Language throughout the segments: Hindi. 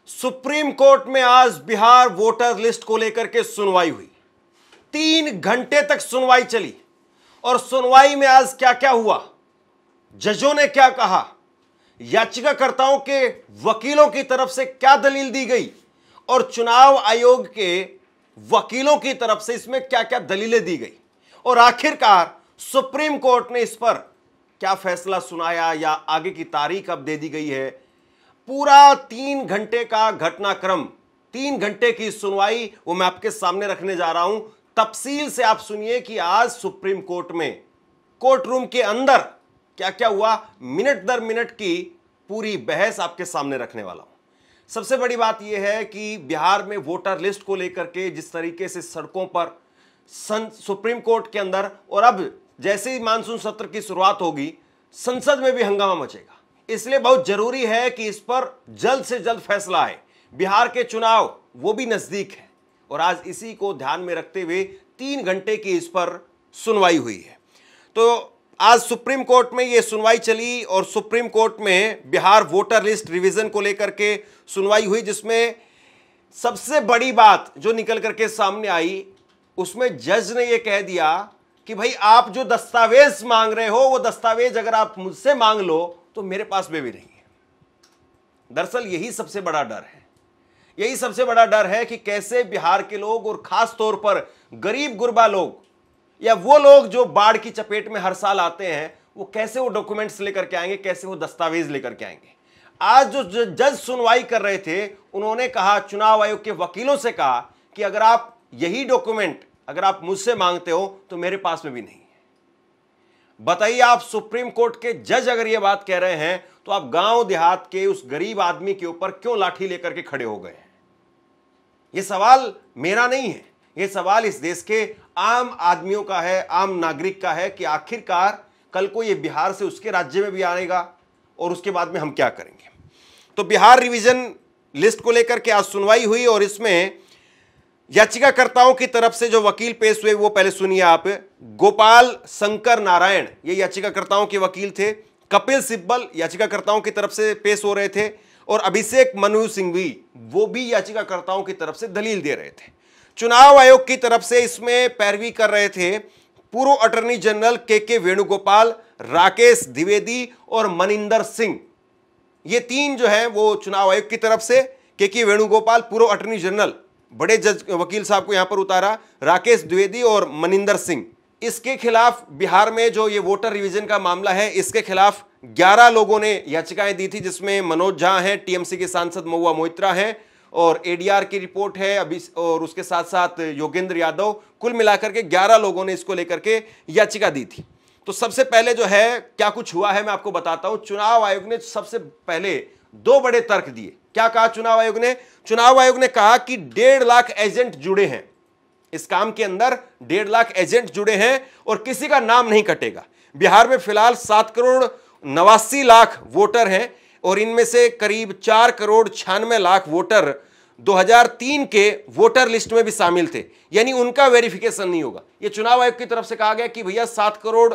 सुप्रीम कोर्ट में आज बिहार वोटर लिस्ट को लेकर के सुनवाई हुई। 3 घंटे तक सुनवाई चली और सुनवाई में आज क्या क्या हुआ, जजों ने क्या कहा, याचिकाकर्ताओं के वकीलों की तरफ से क्या दलील दी गई और चुनाव आयोग के वकीलों की तरफ से इसमें क्या क्या दलीलें दी गई और आखिरकार सुप्रीम कोर्ट ने इस पर क्या फैसला सुनाया या आगे की तारीख अब दे दी गई है। पूरा 3 घंटे का घटनाक्रम, 3 घंटे की सुनवाई वो मैं आपके सामने रखने जा रहा हूं। तफसील से आप सुनिए कि आज सुप्रीम कोर्ट में कोर्ट रूम के अंदर क्या क्या हुआ, मिनट दर मिनट की पूरी बहस आपके सामने रखने वाला हूं। सबसे बड़ी बात यह है कि बिहार में वोटर लिस्ट को लेकर के जिस तरीके से सड़कों पर सुप्रीम कोर्ट के अंदर और अब जैसे ही मानसून सत्र की शुरुआत होगी संसद में भी हंगामा मचेगा, इसलिए बहुत जरूरी है कि इस पर जल्द से जल्द फैसला आए। बिहार के चुनाव वो भी नजदीक है और आज इसी को ध्यान में रखते हुए 3 घंटे की इस पर सुनवाई हुई है। तो आज सुप्रीम कोर्ट में यह सुनवाई चली और सुप्रीम कोर्ट में बिहार वोटर लिस्ट रिवीजन को लेकर के सुनवाई हुई, जिसमें सबसे बड़ी बात जो निकल करके सामने आई उसमें जज ने यह कह दिया कि भाई आप जो दस्तावेज मांग रहे हो वो दस्तावेज अगर आप मुझसे मांग लो तो मेरे पास में भी नहीं है। दरअसल यही सबसे बड़ा डर है, यही सबसे बड़ा डर है कि कैसे बिहार के लोग और खास तौर पर गरीब गुरबा लोग या वो लोग जो बाढ़ की चपेट में हर साल आते हैं वो कैसे वो डॉक्यूमेंट्स लेकर के आएंगे, कैसे वो दस्तावेज लेकर के आएंगे। आज जो जज सुनवाई कर रहे थे उन्होंने कहा, चुनाव आयोग के वकीलों से कहा कि अगर आप यही डॉक्यूमेंट अगर आप मुझसे मांगते हो तो मेरे पास में भी नहीं है। बताइए, आप सुप्रीम कोर्ट के जज अगर ये बात कह रहे हैं तो आप गांव देहात के उस गरीब आदमी के ऊपर क्यों लाठी लेकर के खड़े हो गए हैं? यह सवाल मेरा नहीं है, यह सवाल इस देश के आम आदमियों का है, आम नागरिक का है कि आखिरकार कल को यह बिहार से उसके राज्य में भी आएगा और उसके बाद में हम क्या करेंगे। तो बिहार रिवीजन लिस्ट को लेकर के आज सुनवाई हुई और इसमें याचिकाकर्ताओं की तरफ से जो वकील पेश हुए वो पहले सुनिए आप। गोपाल शंकर नारायण ये याचिकाकर्ताओं के वकील थे, कपिल सिब्बल याचिकाकर्ताओं की तरफ से पेश हो रहे थे और अभिषेक मनु सिंघवी वो भी याचिकाकर्ताओं की तरफ से दलील दे रहे थे। चुनाव आयोग की तरफ से इसमें पैरवी कर रहे थे पूर्व अटॉर्नी जनरल के वेणुगोपाल, राकेश द्विवेदी और मनिंदर सिंह। ये 3 जो है वो चुनाव आयोग की तरफ से के वेणुगोपाल पूर्व अटॉर्नी जनरल, बड़े जज वकील साहब को यहां पर उतारा, राकेश द्विवेदी और मनिंदर सिंह। इसके खिलाफ बिहार में जो ये वोटर रिवीजन का मामला है इसके खिलाफ 11 लोगों ने याचिकाएं दी थी, जिसमें मनोज झा हैं, टीएमसी के सांसद महुआ मोइत्रा हैं और एडीआर की रिपोर्ट है अभी और उसके साथ साथ योगेंद्र यादव। कुल मिलाकर के 11 लोगों ने इसको लेकर के याचिका दी थी। तो सबसे पहले जो है क्या कुछ हुआ है मैं आपको बताता हूं। चुनाव आयोग ने सबसे पहले 2 बड़े तर्क दिए। क्या कहा चुनाव आयोग ने? चुनाव आयोग ने कहा कि 1.5 लाख एजेंट जुड़े हैं इस काम के अंदर, 1.5 लाख एजेंट जुड़े हैं और किसी का नाम नहीं कटेगा। बिहार में फिलहाल 7 करोड़ 89 लाख वोटर हैं और इनमें से करीब 4 करोड़ 96 लाख वोटर 2003 के वोटर लिस्ट में भी शामिल थे, यानी उनका वेरिफिकेशन नहीं होगा। यह चुनाव आयोग की तरफ से कहा गया कि भैया 7 करोड़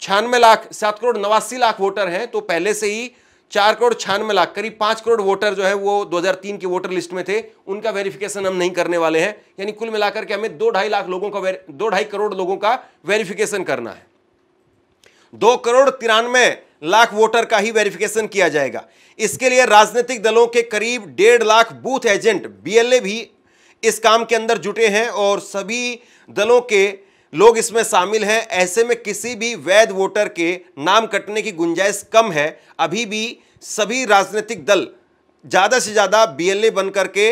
89 लाख वोटर हैं, तो पहले से ही 4 करोड़ 96 लाख करीब 5 करोड़ वोटर जो है वो 2003 के वोटर लिस्ट में थे, उनका वेरिफिकेशन हम नहीं करने वाले हैं। यानी कुल मिलाकर के हमें 2-2.5 लाख लोगों का 2-2.5 करोड़ लोगों का वेरिफिकेशन करना है। 2 करोड़ 93 लाख वोटर का ही वेरिफिकेशन किया जाएगा। इसके लिए राजनीतिक दलों के करीब 1.5 लाख बूथ एजेंट बीएलए भी इस काम के अंदर जुटे हैं और सभी दलों के लोग इसमें शामिल हैं। ऐसे में किसी भी वैध वोटर के नाम कटने की गुंजाइश कम है। अभी भी सभी राजनीतिक दल ज्यादा से ज्यादा बीएलए बनकर के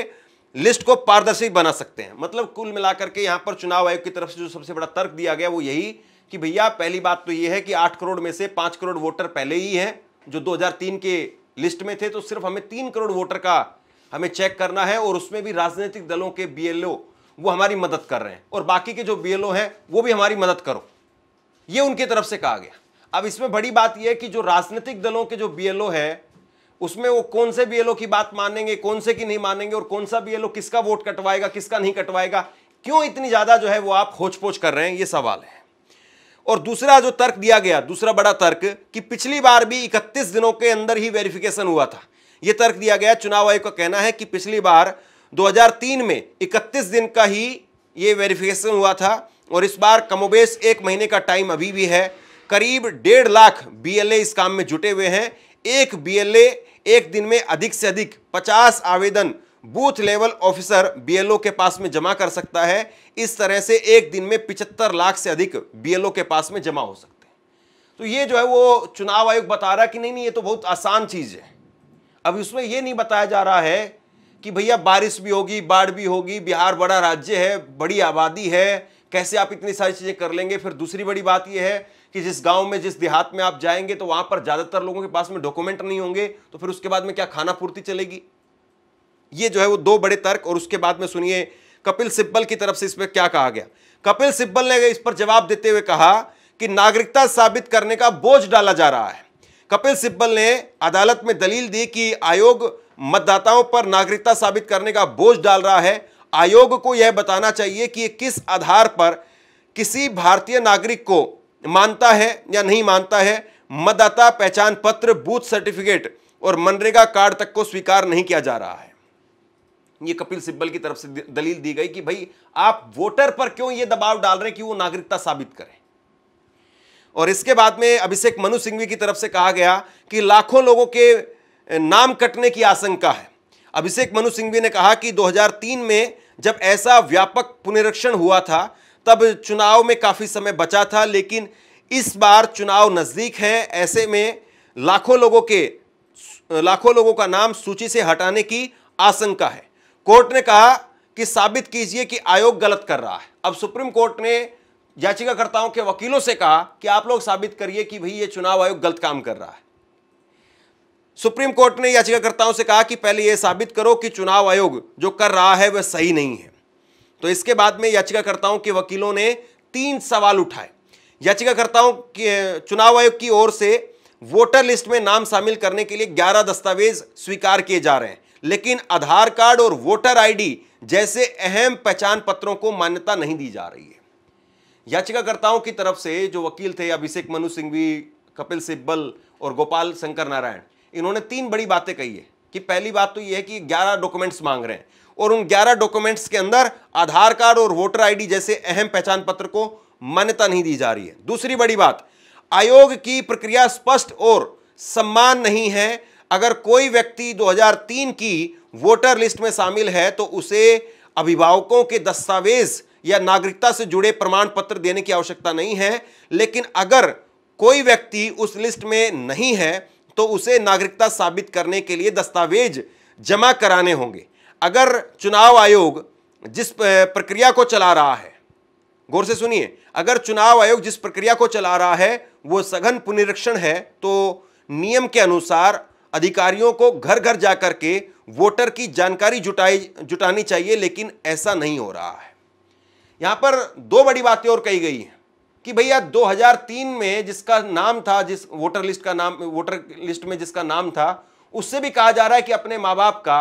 लिस्ट को पारदर्शी बना सकते हैं। मतलब कुल मिलाकर के यहां पर चुनाव आयोग की तरफ से जो सबसे बड़ा तर्क दिया गया वो यही कि भैया पहली बात तो यह है कि 8 करोड़ में से 5 करोड़ वोटर पहले ही हैं जो 2003 के लिस्ट में थे, तो सिर्फ हमें 3 करोड़ वोटर का हमें चेक करना है और उसमें भी राजनीतिक दलों के बीएलओ वो हमारी मदद कर रहे हैं और बाकी के जो बीएलओ हैं वो भी हमारी मदद करो, ये उनकी तरफ से कहा गया। अब इसमें बड़ी बात यह है कि जो राजनीतिक दलों के जो बीएलओ है उसमें वो कौन से बीएलओ की बात मानेंगे, कौन से की नहीं मानेंगे और कौन सा बीएलओ किसका वोट कटवाएगा, किसका नहीं कटवाएगा, क्यों इतनी ज्यादा जो है वो आप होच पोच कर रहे हैं, ये सवाल है। और दूसरा जो तर्क दिया गया, दूसरा बड़ा तर्क कि पिछली बार भी 31 दिनों के अंदर ही वेरिफिकेशन हुआ था, यह तर्क दिया गया। चुनाव आयोग का कहना है कि पिछली बार 2003 में 31 दिन का ही यह वेरिफिकेशन हुआ था और इस बार कमोबेश 1 महीने का टाइम अभी भी है। करीब 1.5 लाख BLA इस काम में जुटे हुए हैं। एक BLA एक दिन में अधिक से अधिक 50 आवेदन बूथ लेवल ऑफिसर BLO के पास में जमा कर सकता है। इस तरह से एक दिन में 75 लाख से अधिक BLO के पास में जमा हो सकते हैं। तो ये जो है वो चुनाव आयोग बता रहा है कि नहीं ये तो बहुत आसान चीज है। अब उसमें ये नहीं बताया जा रहा है कि भैया बारिश भी होगी, बाढ़ भी होगी, बिहार बड़ा राज्य है, बड़ी आबादी है, कैसे आप इतनी सारी चीजें कर लेंगे। फिर दूसरी बड़ी बात यह है कि जिस गांव में, जिस देहात में आप जाएंगे तो वहां पर ज्यादातर लोगों के पास में डॉक्यूमेंट नहीं होंगे, तो फिर उसके बाद में क्या खाना पूर्ति चलेगी। ये जो है वो दो बड़े तर्क। और उसके बाद में सुनिए कपिल सिब्बल की तरफ से इस पर क्या कहा गया। कपिल सिब्बल ने इस पर जवाब देते हुए कहा कि नागरिकता साबित करने का बोझ डाला जा रहा है। कपिल सिब्बल ने अदालत में दलील दी कि आयोग मतदाताओं पर नागरिकता साबित करने का बोझ डाल रहा है। आयोग को यह बताना चाहिए कि किस आधार पर किसी भारतीय नागरिक को मानता है या नहीं मानता है। मतदाता पहचान पत्र, बूथ सर्टिफिकेट और मनरेगा कार्ड तक को स्वीकार नहीं किया जा रहा है। यह कपिल सिब्बल की तरफ से दलील दी गई कि भाई आप वोटर पर क्यों यह दबाव डाल रहे हैं कि वो नागरिकता साबित करें। और इसके बाद में अभिषेक मनु सिंघवी की तरफ से कहा गया कि लाखों लोगों के नाम कटने की आशंका है। अभिषेक मनु सिंघवी ने कहा कि 2003 में जब ऐसा व्यापक पुनरीक्षण हुआ था तब चुनाव में काफी समय बचा था, लेकिन इस बार चुनाव नजदीक है, ऐसे में लाखों लोगों का नाम सूची से हटाने की आशंका है। कोर्ट ने कहा कि साबित कीजिए कि आयोग गलत कर रहा है। अब सुप्रीम कोर्ट ने याचिकाकर्ताओं के वकीलों से कहा कि आप लोग साबित करिए कि भाई ये चुनाव आयोग गलत काम कर रहा है। सुप्रीम कोर्ट ने याचिकाकर्ताओं से कहा कि पहले यह साबित करो कि चुनाव आयोग जो कर रहा है वह सही नहीं है। तो इसके बाद में याचिकाकर्ताओं के वकीलों ने 3 सवाल उठाए। याचिकाकर्ताओं के चुनाव आयोग की ओर से वोटर लिस्ट में नाम शामिल करने के लिए 11 दस्तावेज स्वीकार किए जा रहे हैं, लेकिन आधार कार्ड और वोटर ID जैसे अहम पहचान पत्रों को मान्यता नहीं दी जा रही है। याचिकाकर्ताओं की तरफ से जो वकील थे अभिषेक मनु सिंघवी, कपिल सिब्बल और गोपाल शंकर नारायण, इन्होंने 3 बड़ी बातें कही है कि पहली बात तो यह है कि 11 डॉक्यूमेंट्स मांग रहे हैं और उन 11 डॉक्यूमेंट्स के अंदर आधार कार्ड और वोटर ID जैसे अहम पहचान पत्र को मान्यता नहीं दी जा रही है। दूसरी बड़ी बात, आयोग की प्रक्रिया स्पष्ट और समान नहीं है। अगर कोई व्यक्ति 2003 की वोटर लिस्ट में शामिल है तो उसे अभिभावकों के दस्तावेज या नागरिकता से जुड़े प्रमाण पत्र देने की आवश्यकता नहीं है, लेकिन अगर कोई व्यक्ति उस लिस्ट में नहीं है तो उसे नागरिकता साबित करने के लिए दस्तावेज जमा कराने होंगे। अगर चुनाव आयोग जिस प्रक्रिया को चला रहा है, गौर से सुनिए, अगर चुनाव आयोग जिस प्रक्रिया को चला रहा है वो सघन पुनरीक्षण है तो नियम के अनुसार अधिकारियों को घर घर जाकर के वोटर की जानकारी जुटानी चाहिए, लेकिन ऐसा नहीं हो रहा है। यहां पर 2 बड़ी बातें और कही गई हैं कि भैया 2003 में जिसका नाम था, जिस वोटर लिस्ट में जिसका नाम था, उससे भी कहा जा रहा है कि अपने मां बाप का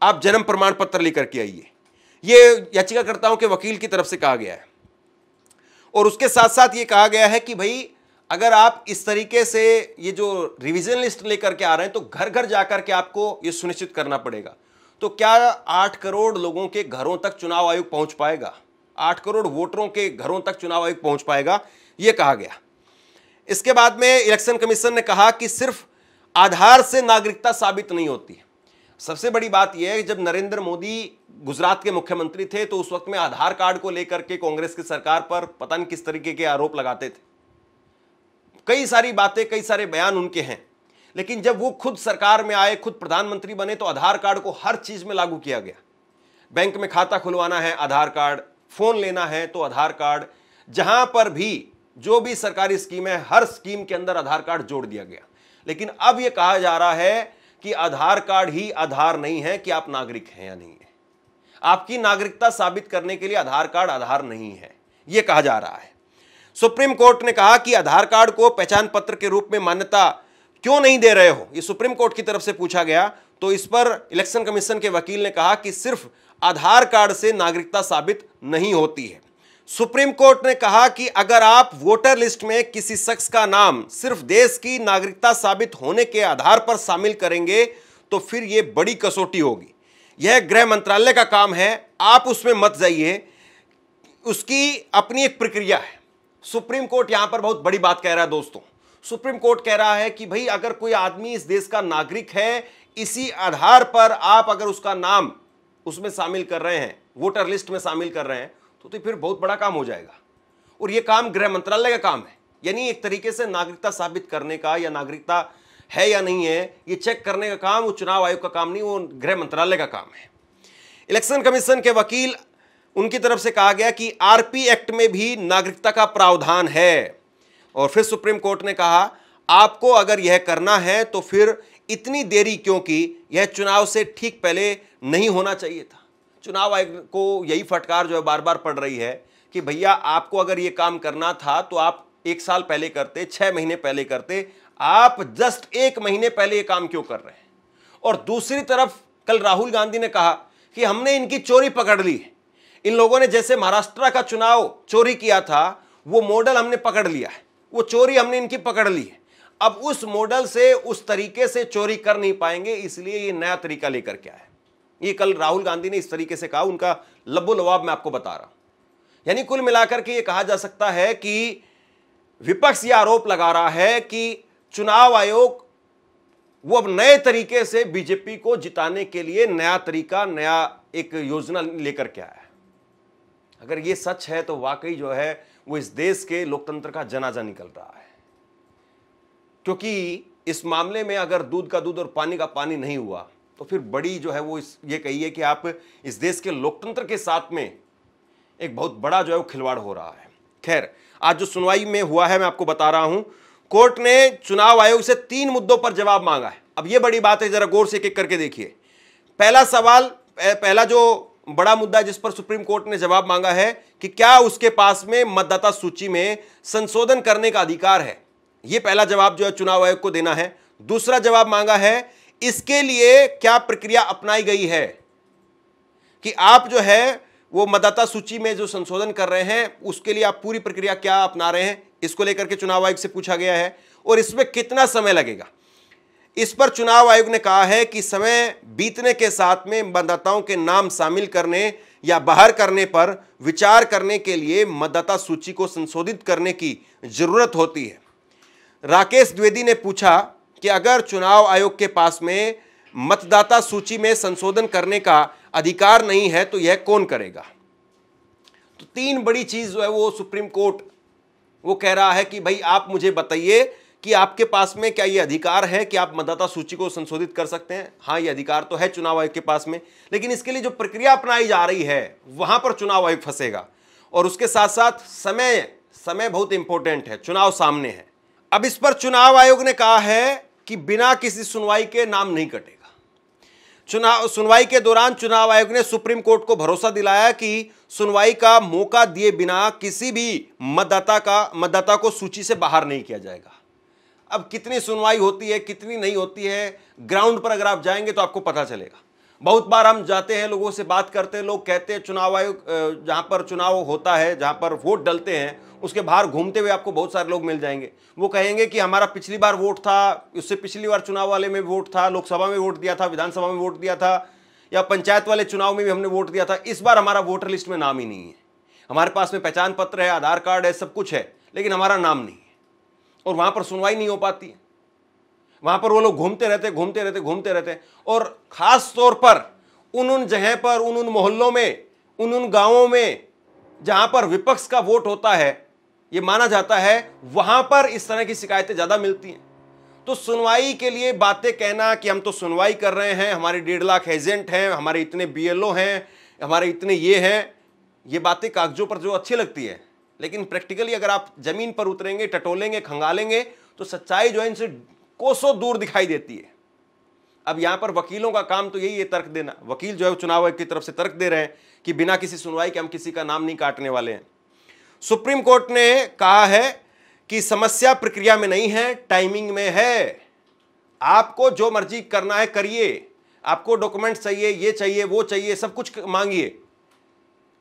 आप जन्म प्रमाण पत्र लेकर के आइए। यह याचिकाकर्ताओं के वकील की तरफ से कहा गया है। और उसके साथ साथ यह कहा गया है कि भाई अगर आप इस तरीके से ये जो रिवीजन लिस्ट लेकर के आ रहे हैं तो घर घर जाकर के आपको ये सुनिश्चित करना पड़ेगा। तो क्या 8 करोड़ लोगों के घरों तक चुनाव आयोग पहुंच पाएगा? 8 करोड़ वोटरों के घरों तक चुनाव आयोग पहुंच पाएगा? यह कहा गया। इसके बाद में इलेक्शन कमीशन ने कहा कि सिर्फ आधार से नागरिकता साबित नहीं होती। सबसे बड़ी बात यह है कि जब नरेंद्र मोदी गुजरात के मुख्यमंत्री थे तो उस वक्त में आधार कार्ड को लेकर के कांग्रेस की सरकार पर पता नहीं किस तरीके के आरोप लगाते थे। कई सारी बातें, कई सारे बयान उनके हैं, लेकिन जब वो खुद सरकार में आए, खुद प्रधानमंत्री बने तो आधार कार्ड को हर चीज में लागू किया गया। बैंक में खाता खुलवाना है आधार कार्ड, फोन लेना है तो आधार कार्ड, जहां पर भी जो भी सरकारी स्कीम है हर स्कीम के अंदर आधार कार्ड जोड़ दिया गया। लेकिन अब यह कहा जा रहा है कि आधार कार्ड ही आधार नहीं है कि आप नागरिक हैं या नहीं है। आपकी नागरिकता साबित करने के लिए आधार कार्ड आधार नहीं है, यह कहा जा रहा है। सुप्रीम कोर्ट ने कहा कि आधार कार्ड को पहचान पत्र के रूप में मान्यता क्यों नहीं दे रहे हो, यह सुप्रीम कोर्ट की तरफ से पूछा गया। तो इस पर इलेक्शन कमीशन के वकील ने कहा कि सिर्फ आधार कार्ड से नागरिकता साबित नहीं होती है। सुप्रीम कोर्ट ने कहा कि अगर आप वोटर लिस्ट में किसी शख्स का नाम सिर्फ देश की नागरिकता साबित होने के आधार पर शामिल करेंगे तो फिर यह बड़ी कसौटी होगी। यह गृह मंत्रालय का काम है, आप उसमें मत जाइए, उसकी अपनी एक प्रक्रिया है। सुप्रीम कोर्ट यहां पर बहुत बड़ी बात कह रहा है दोस्तों। सुप्रीम कोर्ट कह रहा है कि भाई अगर कोई आदमी इस देश का नागरिक है, इसी आधार पर आप अगर उसका नाम उसमें शामिल कर रहे हैं, वोटर लिस्ट में शामिल कर रहे हैं, तो फिर बहुत बड़ा काम हो जाएगा। और यह काम गृह मंत्रालय का काम है, यानी एक तरीके से नागरिकता साबित करने का, या नागरिकता है या नहीं है ये चेक करने का काम वो चुनाव आयोग का काम नहीं, वो गृह मंत्रालय का काम है। इलेक्शन कमीशन के वकील, उनकी तरफ से कहा गया कि आरपी एक्ट में भी नागरिकता का प्रावधान है। और फिर सुप्रीम कोर्ट ने कहा आपको अगर यह करना है तो फिर इतनी देरी क्यों की, यह चुनाव से ठीक पहले नहीं होना चाहिए था। चुनाव आयोग को यही फटकार जो है बार बार पड़ रही है कि भैया आपको अगर यह काम करना था तो आप 1 साल पहले करते, 6 महीने पहले करते, आप जस्ट 1 महीने पहले यह काम क्यों कर रहे हैं। और दूसरी तरफ कल राहुल गांधी ने कहा कि हमने इनकी चोरी पकड़ ली है, इन लोगों ने जैसे महाराष्ट्र का चुनाव चोरी किया था वो मॉडल हमने पकड़ लिया है, वो चोरी हमने इनकी पकड़ ली है, अब उस मॉडल से उस तरीके से चोरी कर नहीं पाएंगे, इसलिए ये नया तरीका लेकर के आए। ये कल राहुल गांधी ने इस तरीके से कहा, उनका लब्बो लवाब मैं आपको बता रहा हूं। यानी कुल मिलाकर के ये कहा जा सकता है कि विपक्ष ये आरोप लगा रहा है कि चुनाव आयोग वो अब नए तरीके से बीजेपी को जिताने के लिए नया तरीका, नया एक योजना लेकर के आया है। अगर ये सच है तो वाकई जो है वो इस देश के लोकतंत्र का जनाजा निकल रहा है, क्योंकि इस मामले में अगर दूध का दूध और पानी का पानी नहीं हुआ तो फिर बड़ी जो है वो ये कहिए कि आप इस देश के लोकतंत्र के साथ में एक बहुत बड़ा जो है वो खिलवाड़ हो रहा है। खैर, आज जो सुनवाई में हुआ है मैं आपको बता रहा हूं, कोर्ट ने चुनाव आयोग से 3 मुद्दों पर जवाब मांगा है। अब ये बड़ी बात है, जरा गौर से एक-एक करके देखिए। पहला सवाल, पहला जो बड़ा मुद्दा जिस पर सुप्रीम कोर्ट ने जवाब मांगा है कि क्या उसके पास में मतदाता सूची में संशोधन करने का अधिकार है। यह पहला जवाब जो है चुनाव आयोग को देना है। दूसरा जवाब मांगा है इसके लिए क्या प्रक्रिया अपनाई गई है, कि आप जो है वो मतदाता सूची में जो संशोधन कर रहे हैं उसके लिए आप पूरी प्रक्रिया क्या अपना रहे हैं, इसको लेकर के चुनाव आयोग से पूछा गया है। और इसमें कितना समय लगेगा, इस पर चुनाव आयोग ने कहा है कि समय बीतने के साथ में मतदाताओं के नाम शामिल करने या बाहर करने पर विचार करने के लिए मतदाता सूची को संशोधित करने की जरूरत होती है। राकेश द्विवेदी ने पूछा कि अगर चुनाव आयोग के पास में मतदाता सूची में संशोधन करने का अधिकार नहीं है तो यह कौन करेगा। तो 3 बड़ी चीज जो है वो सुप्रीम कोर्ट वो कह रहा है कि भाई आप मुझे बताइए कि आपके पास में क्या ये अधिकार है कि आप मतदाता सूची को संशोधित कर सकते हैं। हाँ, ये अधिकार तो है चुनाव आयोग के पास में, लेकिन इसके लिए जो प्रक्रिया अपनाई जा रही है वहां पर चुनाव आयोग फंसेगा। और उसके साथ साथ समय बहुत इंपॉर्टेंट है, चुनाव सामने है। अब इस पर चुनाव आयोग ने कहा है कि बिना किसी सुनवाई के नाम नहीं कटेगा। सुनवाई के दौरान चुनाव आयोग ने सुप्रीम कोर्ट को भरोसा दिलाया कि सुनवाई का मौका दिए बिना किसी भी मतदाता को सूची से बाहर नहीं किया जाएगा। अब कितनी सुनवाई होती है, कितनी नहीं होती है, ग्राउंड पर अगर आप जाएंगे तो आपको पता चलेगा। बहुत बार हम जाते हैं, लोगों से बात करते हैं, लोग कहते हैं चुनाव आयोग जहां पर चुनाव होता है, जहां पर वोट डलते हैं, उसके बाहर घूमते हुए आपको बहुत सारे लोग मिल जाएंगे। वो कहेंगे कि हमारा पिछली बार वोट था, उससे पिछली बार चुनाव वाले में वोट था, लोकसभा में वोट दिया था, विधानसभा में वोट दिया था, या पंचायत वाले चुनाव में भी हमने वोट दिया था, इस बार हमारा वोटर लिस्ट में नाम ही नहीं है। हमारे पास में पहचान पत्र है, आधार कार्ड है, सब कुछ है, लेकिन हमारा नाम नहीं है। और वहां पर सुनवाई नहीं हो पाती है, वहां पर वो लोग घूमते रहते। और खास तौर पर उन जगह पर, उन मोहल्लों में, उन गांवों में जहां पर विपक्ष का वोट होता है, ये माना जाता है वहां पर इस तरह की शिकायतें ज्यादा मिलती हैं। तो सुनवाई के लिए बातें कहना कि हम तो सुनवाई कर रहे हैं, हमारे 1.5 लाख एजेंट हैं, हमारे इतने BLO हैं, हमारे इतने ये हैं, ये बातें कागजों पर जो अच्छी लगती है, लेकिन प्रैक्टिकली अगर आप जमीन पर उतरेंगे, टटोलेंगे, खंगालेंगे तो सच्चाई जो है इनसे कोसों दूर दिखाई देती है। अब यहां पर वकीलों का काम तो यही है, तर्क देना। वकील जो है चुनाव आयोग की तरफ से तर्क दे रहे हैं कि बिना किसी सुनवाई के हम किसी का नाम नहीं काटने वाले हैं। सुप्रीम कोर्ट ने कहा है कि समस्या प्रक्रिया में नहीं है, टाइमिंग में है। आपको जो मर्जी करना है करिए, आपको डॉक्यूमेंट चाहिए, ये चाहिए, वो चाहिए, सब कुछ मांगिए,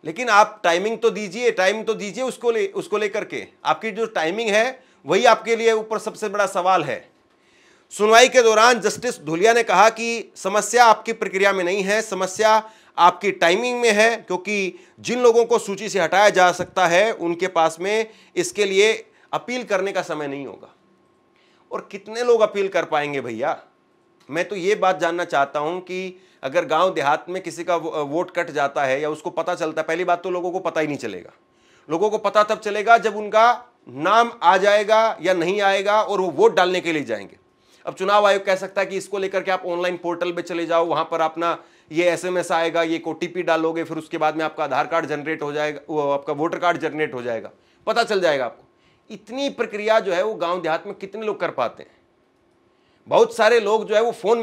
लेकिन आप टाइमिंग तो दीजिए उसको लेकर के। आपकी जो टाइमिंग है वही आपके लिए ऊपर सबसे बड़ा सवाल है। सुनवाई के दौरान जस्टिस धुलिया ने कहा कि समस्या आपकी प्रक्रिया में नहीं है, समस्या आपकी टाइमिंग में है, क्योंकि जिन लोगों को सूची से हटाया जा सकता है उनके पास में इसके लिए अपील करने का समय नहीं होगा। और कितने लोग अपील कर पाएंगे भैया? मैं तो ये बात जानना चाहता हूं कि अगर गांव देहात में किसी का वोट कट जाता है या उसको पता चलता है, पहली बात तो लोगों को पता ही नहीं चलेगा। लोगों को पता तब चलेगा जब उनका नाम आ जाएगा या नहीं आएगा और वो वोट डालने के लिए जाएंगे। अब चुनाव आयोग कह सकता है कि इसको लेकर के आप ऑनलाइन पोर्टल पे चले जाओ, वहां पर अपना ये एसएमएस आएगा, ये ओटीपी डालोगे, फिर उसके बाद में आपका आधार कार्ड जनरेट हो जाएगा, वो आपका वोटर कार्ड जनरेट हो जाएगा, पता चल जाएगा आपको। इतनी प्रक्रिया जो है वो गांव देहात में कितने लोग कर पाते हैं? बहुत सारे लोग जो है वो फोन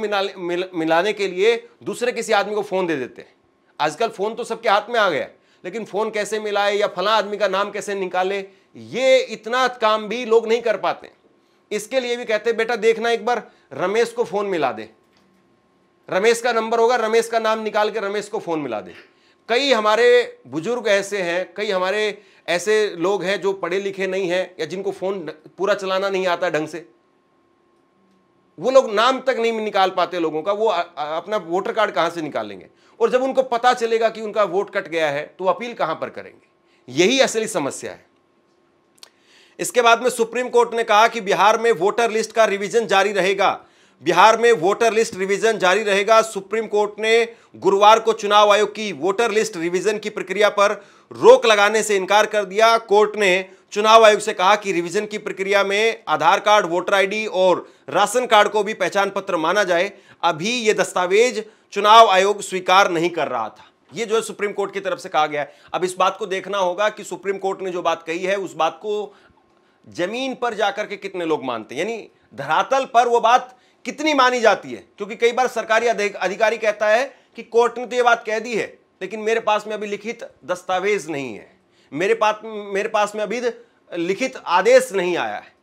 मिलाने के लिए दूसरे किसी आदमी को फोन दे देते हैं। आजकल फोन तो सबके हाथ में आ गया, लेकिन फोन कैसे मिलाए या फला आदमी का नाम कैसे निकाले, ये इतना काम भी लोग नहीं कर पाते। इसके लिए भी कहते हैं बेटा देखना एक बार रमेश को फोन मिला दे, रमेश का नंबर होगा, रमेश का नाम निकाल के रमेश को फोन मिला दे। कई हमारे बुजुर्ग ऐसे हैं, कई हमारे ऐसे लोग हैं जो पढ़े लिखे नहीं हैं या जिनको फोन पूरा चलाना नहीं आता ढंग से, वो लोग नाम तक नहीं निकाल पाते लोगों का, वो अपना वोटर कार्ड कहां से निकालेंगे? और जब उनको पता चलेगा कि उनका वोट कट गया है तो अपील कहां पर करेंगे? यही असली समस्या है। इसके बाद में सुप्रीम कोर्ट ने कहा कि बिहार में वोटर लिस्ट का रिवीजन जारी रहेगा। बिहार में वोटर लिस्ट रिवीजन जारी रहेगा। सुप्रीम कोर्ट ने गुरुवार को चुनाव आयोग की वोटर लिस्ट रिवीजन की प्रक्रिया पर रोक लगाने से इनकार कर दिया। कोर्ट ने चुनाव आयोग से कहा कि रिवीजन की प्रक्रिया में आधार कार्ड, वोटर आईडी और राशन कार्ड को भी पहचान पत्र माना जाए। अभी ये दस्तावेज चुनाव आयोग स्वीकार नहीं कर रहा था। ये जो है सुप्रीम कोर्ट की तरफ से कहा गया है। अब इस बात को देखना होगा कि सुप्रीम कोर्ट ने जो बात कही है उस बात को जमीन पर जाकर के कितने लोग मानते हैं, यानी धरातल पर वो बात कितनी मानी जाती है। क्योंकि कई बार सरकारी अधिकारी कहता है कि कोर्ट ने तो ये बात कह दी है, लेकिन मेरे पास में अभी लिखित दस्तावेज नहीं है, मेरे पास में अभी लिखित आदेश नहीं आया है।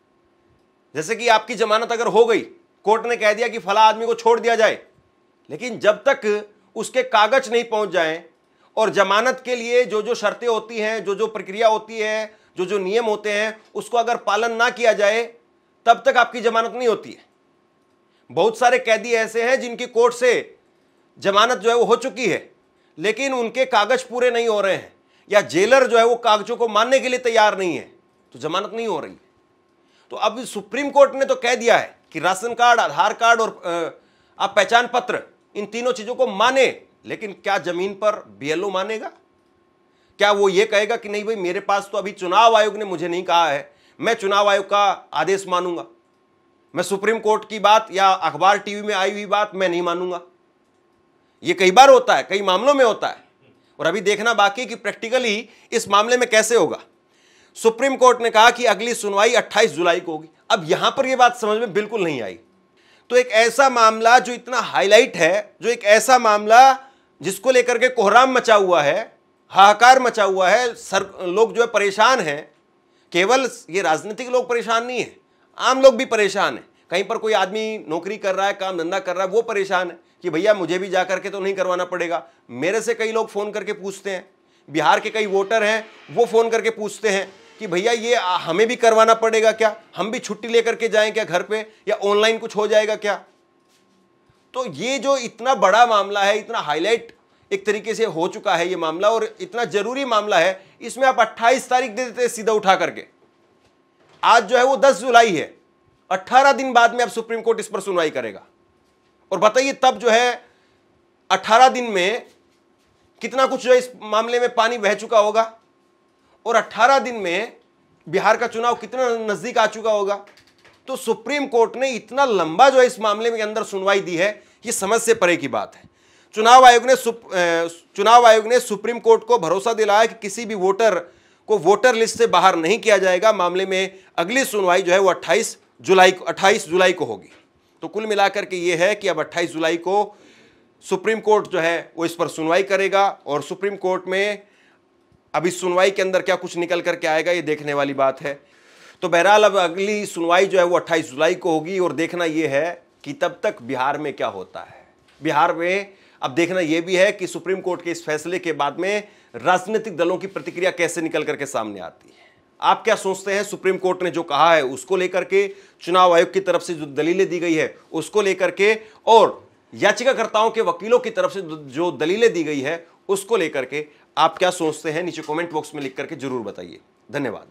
जैसे कि आपकी जमानत अगर हो गई, कोर्ट ने कह दिया कि फला आदमी को छोड़ दिया जाए, लेकिन जब तक उसके कागज नहीं पहुंच जाए और जमानत के लिए जो जो शर्तें होती हैं, जो जो प्रक्रिया होती है, जो जो नियम होते हैं, उसको अगर पालन ना किया जाए तब तक आपकी जमानत नहीं होती है। बहुत सारे कैदी ऐसे हैं जिनकी कोर्ट से जमानत जो है वो हो चुकी है, लेकिन उनके कागज पूरे नहीं हो रहे हैं या जेलर जो है वो कागजों को मानने के लिए तैयार नहीं है, तो जमानत नहीं हो रही। तो अब सुप्रीम कोर्ट ने तो कह दिया है कि राशन कार्ड, आधार कार्ड और आप पहचान पत्र, इन तीनों चीजों को माने, लेकिन क्या जमीन पर बीएलओ मानेगा? क्या वो ये कहेगा कि नहीं भाई मेरे पास तो अभी चुनाव आयोग ने मुझे नहीं कहा है, मैं चुनाव आयोग का आदेश मानूंगा, मैं सुप्रीम कोर्ट की बात या अखबार टीवी में आई हुई बात मैं नहीं मानूंगा? ये कई बार होता है, कई मामलों में होता है, और अभी देखना बाकी कि प्रैक्टिकली इस मामले में कैसे होगा। सुप्रीम कोर्ट ने कहा कि अगली सुनवाई 28 जुलाई को होगी। अब यहां पर यह बात समझ में बिल्कुल नहीं आई। तो एक ऐसा मामला जो इतना हाईलाइट है, जो एक ऐसा मामला जिसको लेकर के कोहराम मचा हुआ है, हाहाकार मचा हुआ है, लोग जो है परेशान हैं। केवल ये राजनीतिक लोग परेशान नहीं है, आम लोग भी परेशान है। कहीं पर कोई आदमी नौकरी कर रहा है, काम धंधा कर रहा है, वो परेशान है कि भैया मुझे भी जा करके तो नहीं करवाना पड़ेगा। मेरे से कई लोग फोन करके पूछते हैं, बिहार के कई वोटर हैं वो फोन करके पूछते हैं कि भैया ये हमें भी करवाना पड़ेगा क्या, हम भी छुट्टी लेकर के जाएं क्या घर पे, या ऑनलाइन कुछ हो जाएगा क्या? तो ये जो इतना बड़ा मामला है, इतना हाईलाइट एक तरीके से हो चुका है ये मामला, और इतना जरूरी मामला है, इसमें आप 28 तारीख दे देते सीधा उठा करके। आज जो है वो 10 जुलाई है, 18 दिन बाद में अब सुप्रीम कोर्ट इस पर सुनवाई करेगा। और बताइए तब जो है 18 दिन में कितना कुछ जो है इस मामले में पानी बह चुका होगा, और 18 दिन में बिहार का चुनाव कितना नजदीक आ चुका होगा। तो सुप्रीम कोर्ट ने इतना लंबा जो है इस मामले में अंदर सुनवाई दी है, ये समझ से परे की बात है। चुनाव आयोग ने सुप्रीम कोर्ट को भरोसा दिलाया कि किसी भी वोटर को वोटर लिस्ट से बाहर नहीं किया जाएगा। मामले में अगली सुनवाई जो है वो 28 जुलाई को होगी। तो कुल मिलाकर के ये है कि अब 28 जुलाई को सुप्रीम कोर्ट जो है वो इस पर सुनवाई करेगा, और सुप्रीम कोर्ट में अब इस सुनवाई के अंदर क्या कुछ निकल करके आएगा ये देखने वाली बात है। तो बहरहाल अब अगली सुनवाई जो है वो 28 जुलाई को होगी, और देखना ये है कि तब तक बिहार में क्या होता है। बिहार में अब देखना यह भी है कि सुप्रीम कोर्ट के इस फैसले के बाद में राजनीतिक दलों की प्रतिक्रिया कैसे निकल करके सामने आती है। आप क्या सोचते हैं सुप्रीम कोर्ट ने जो कहा है उसको लेकर के, चुनाव आयोग की तरफ से जो दलीलें दी गई है उसको लेकर के, और याचिकाकर्ताओं के वकीलों की तरफ से जो दलीलें दी गई है उसको लेकर के आप क्या सोचते हैं? नीचे कमेंट बॉक्स में लिख करके जरूर बताइए। धन्यवाद।